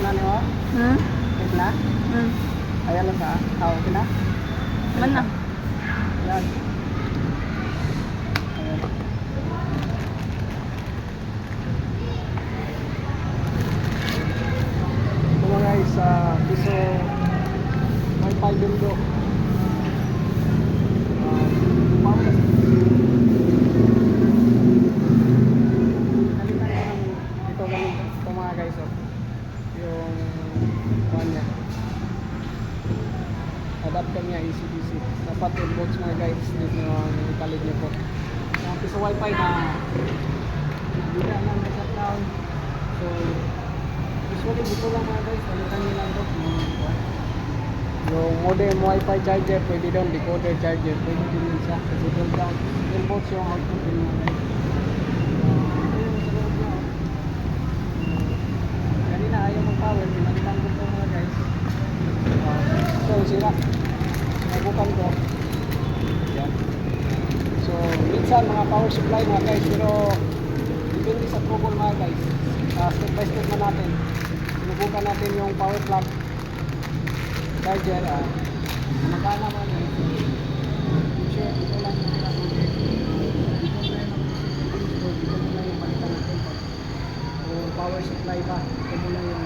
na niyo? Click na? Ayan lang sa. Okay na? Mana? Ayan. Ayan. Ito mga guys, piso Wi-Fi window. Power. Ito ganito. Ito mga guys, oh. Yung one niya. Adapter niya AC/DC. Dapat yung box mga guys, dito yung ipalit niyo po. Yung piso Wi-Fi na hindi na lang na-shutdown. So, usually dito lang mga guys, palitan nyo lang ito. Yung modem Wi-Fi charger, pwede doon. Decoder charger, pwede din siya. Kasi doon down. Yung box yung output din mga guys. Ito yung sa loob niya. Kanina ayaw mag-power, pinalitan ko ito mga guys. So, sira. Nabukan ko. Yan. So, minsan mga power supply mga guys, pero depende sa trouble mga guys. Step by step na natin. Sinubukan natin yung power plug charger. Magana mga guys. Sure, ito lang yung pinag-project. Dito muna yung palitan natin. Kung power supply ba, ito muna yung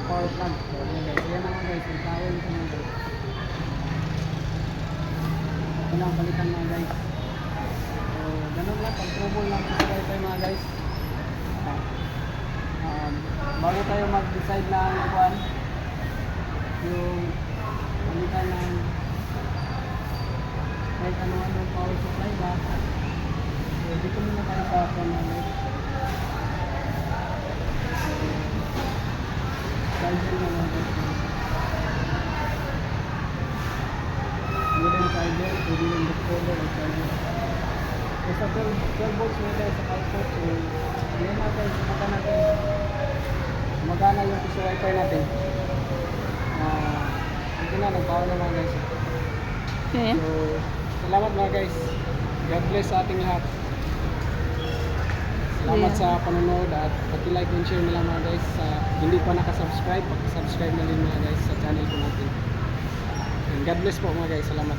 power plug. So, yan guys. Yan naman guys. Yung power nito mga guys. Ito lang palitan mga guys. So, ganun lang. Pag trouble lang sa wifi mga guys. Bago tayo mag-decide ng kuan, yung palitan ng kahit ano-ano power supply ba. So, dito muna tayo sa kuan namin. Charger na lang ito. Modem charger, pwede yung decoder o charger. So, sa 12 volts may tayo sa output. So, yan natin, sumakan natin. Magana yung piso wifi natin. Ito na, nagpower na mga guys. Okay. So, salamat mga guys. God bless sa ating lahat. Salamat sa panonood at paki-like and share nila mga guys. Hindi pa nakasubscribe, paki-subscribe na rin mga guys sa channel ko natin. And God bless po mga guys. Salamat.